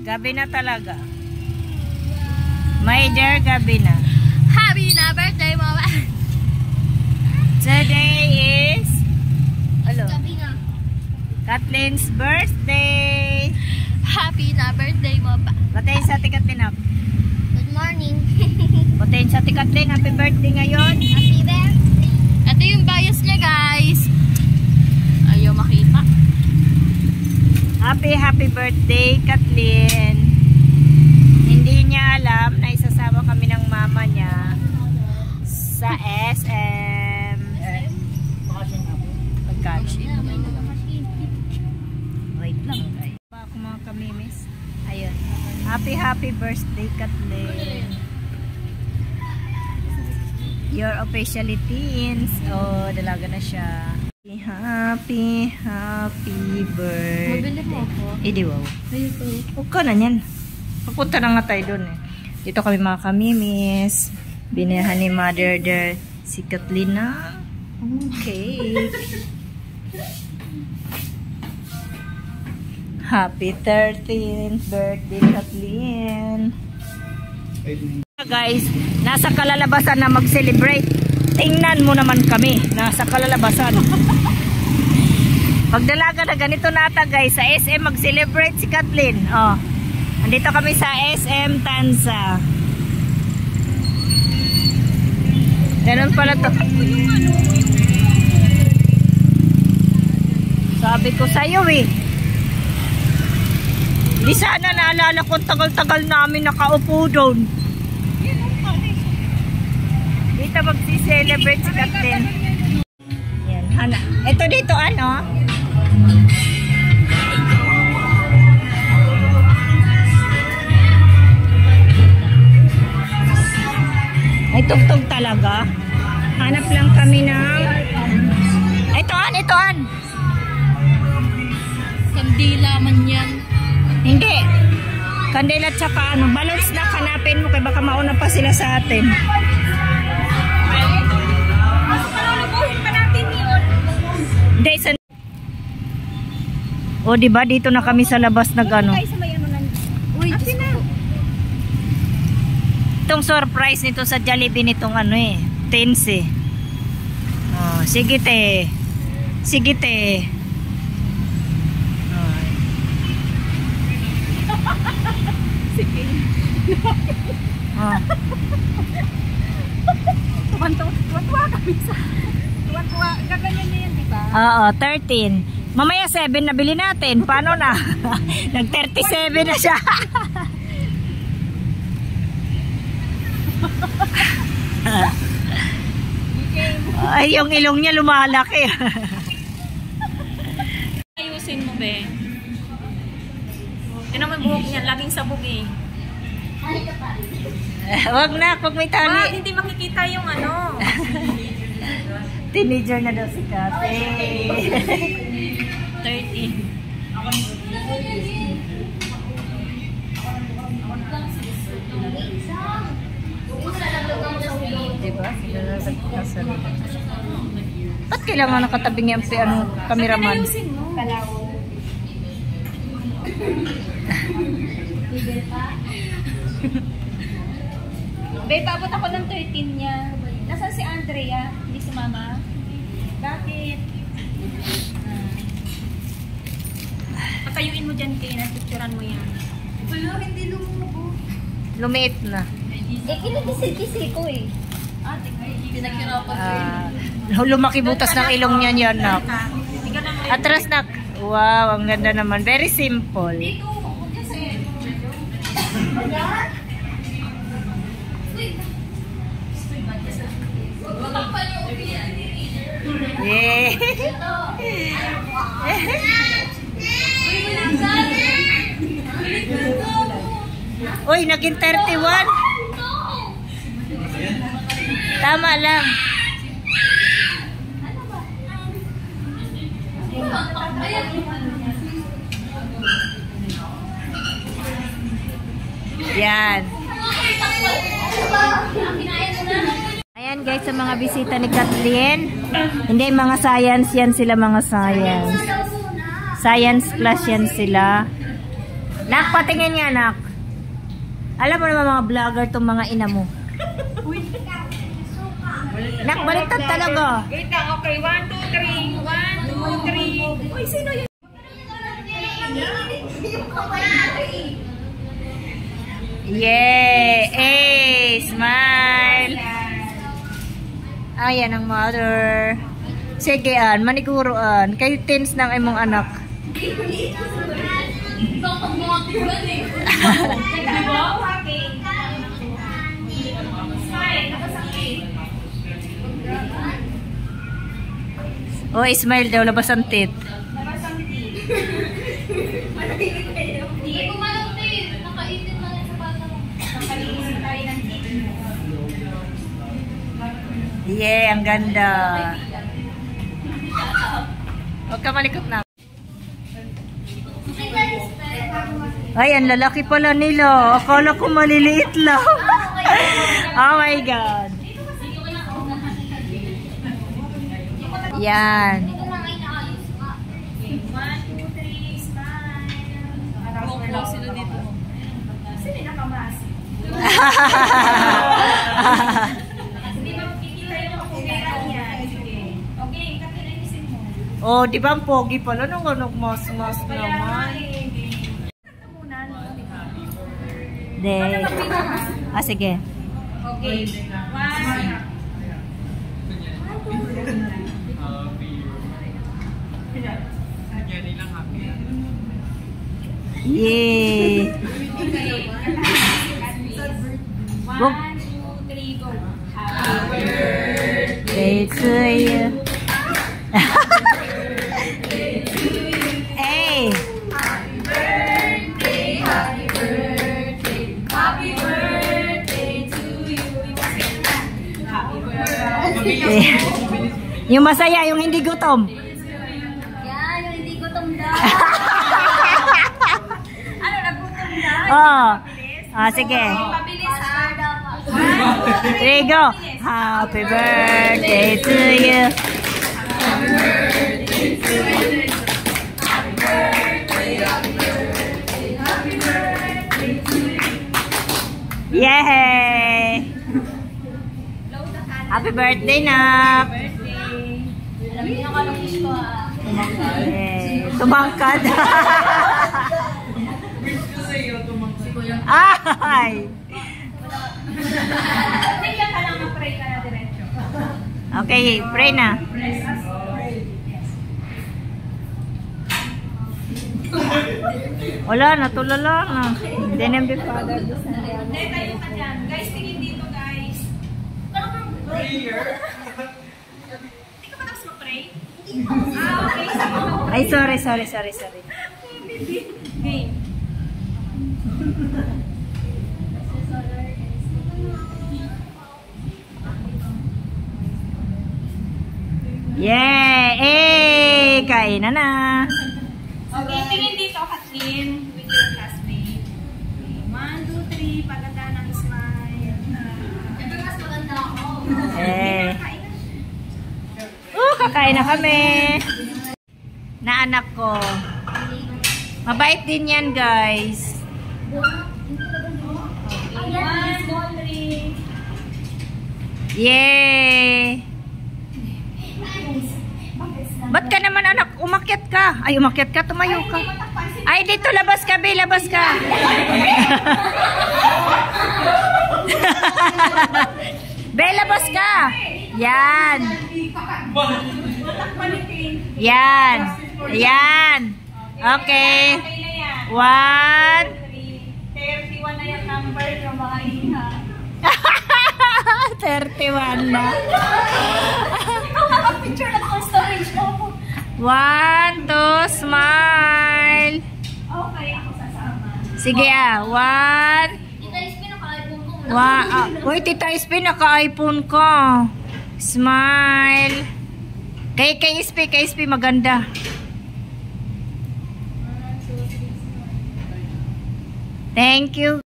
Gabi na talaga. My dear, gabi na. Happy na birthday mo ba? Today is Gabi na. Kathleen's birthday. Happy na birthday mo ba? Batayin sa Ate Kathleen. Good morning. Batayin sa Ate Kathleen. Happy birthday ngayon. Happy birthday. Ito yung bias niya, guys. Ayaw makita. Happy birthday, Kathleen. Hindi niya alam na isasama kami ng mama niya sa SM. Pagkano? Wait lang, guys. Ako mga kamimis. Ayun. Happy birthday, Kathleen. You're officially teens. Oh, dalaga na siya. Happy birthday. Mabili mo ako. Di wow. Huwag ka na yan. Papunta na nga tayo dun eh. Dito kami mga kamimis. Binihan ni mother there si Kathleen na cake. Happy 13th birthday, Kathleen. Guys, nasa kalalabasan na mag-celebrate. Tingnan mo naman kami. Nasa kalalabasan. Pagdalaga na ganito nata guys. Sa SM mag-celebrate si Kathleen. Oh. Andito kami sa SM Tanza. Ganun pala to. Sabi ko sa'yo eh. Di sana naalala ko tagal-tagal namin nakaupo doon. Dito magsi-celebrate si Kathleen. Yan, Hana. Ito dito ano? Ay, tugtog talaga. Hanap lang kami ng... Itoan. Kandila man yan. Hindi. Kandila at saka ano. Balloons na hanapin mo kaya baka mauna pa sila sa atin. Hindi, o diba dito na kami sa labas nag-ano. Uy, Itong surprise nito sa Jollibee nitong ano eh, tens eh. Oh, sige te. Sige te. Oh. sige. Oh. Tuwan-tuwa kami sa... Tuwan-tuwa. Gaganyan niya yan, diba? Oo, 13. Mamaya 7 na bili natin. Paano na? Nag-37 na siya. Ay, yung ilong niya lumalaki. Ayusin mo, be. Yan naman buhok niya. Laging sabog eh. Wag na, pag may tali. Hindi makikita yung ano. Teenager na daw si Kate. 30. Diba? Ba't kailangan nakatabing yung cameraman? Ayusin mo. Babe, paabot ako ng 13 niya. Nasaan si Andrea? Hindi si Mama? Bakit? Patayuin mo dyan, Kane. Picturean mo yan. Wala, hindi lumubo. Lumiit na. Kinakisi-kisi ko eh. Lumaki butas ng ilong niya yan, nak. Atras, nak. Wow, ang ganda naman. Very simple. Yeah. Uy, naging 31. Tama lang. Yan. Ayan guys, sa mga bisita ni Kathleen. Hindi, mga science yan sila, mga science. Science plus yan sila. Nak, patingin niya, nak. Alam mo naman mga vlogger tong mga ina mo. Nak, baliktad talaga. Wait lang, okay. 1, 2, 3. 1, 2, 3. Uy, sino yun? Yeah! Hey! Smile! Ayan ang mother. Sige, maniguroan. Kayo tens ng imong anak. Oh, smile daw, labas ang tit. Hindi ko malapit. Nakaitin na lang sa bata mo. Nakalisin tayo ng tit. Yeah, ang ganda. Huwag ka malikot na. Ay, ang lalaki pala nila. Akala ko maliliit lang. Oh my God. Yan. Ito na nga inaayos ka. 1, 2, 3, smile. Buklo sila dito. Sino yung nakamasi? Hindi ba makikita yung makukera niya? Okay, katilinisin mo. Oh, di ba ang pogi pala nung mas naman. Kanta muna, no? De. Ah, sige. Okay. 1. Yeah. 1, 2, 3, go. Happy Birthday to you. Hey. Happy birthday to you. Happy birthday. Yung masaya, yung hindi gutom. Yan, yung hindi gutom daw. Ano, nagutom daw? Oh. Ah, sige. Mabilis ha. There you go. Happy birthday to you. Yay! Happy birthday, Nak! Alam niyo yung kalungkis ko ha. Yay! Tumangkad! Ay! Tingnan ka lang na pray ka na diretso. Okay, pray na. Wala, natulala na. Hindi na yung Father. Hindi, tayo ka dyan. Guys, tingin dito guys. Prayer? Hindi ka pa tapos mag-pray? Okay. Ay, sorry. Okay. Yeah! Eh! Kain na na! Okay, tingin dito, Kathleen, with your classmate. 1, 2, 3, paganda ng smile. Ito mas maganda ako. Eh! Kakain na kami! Na anak ko. Mabait din yan, guys. 1, 2, 3. Yay! Ba't ka naman anak? Umakyat ka. Ay, umakyat ka. Tumayo ka. Ay, dito. Labas ka, Be. Labas ka. Be, labas ka. Yan. Yan. Yan. Okay. 1. 31 na yung number ng mga iha. 31 na. Picture na ako storage ko. 1, 2, smile. Okay, ako sasama. Sige 1. Tita Ispi, naka-iPhone ko. Uy, Tita Ispi, naka-iPhone ka. Smile. Kay Ispi maganda. Thank you.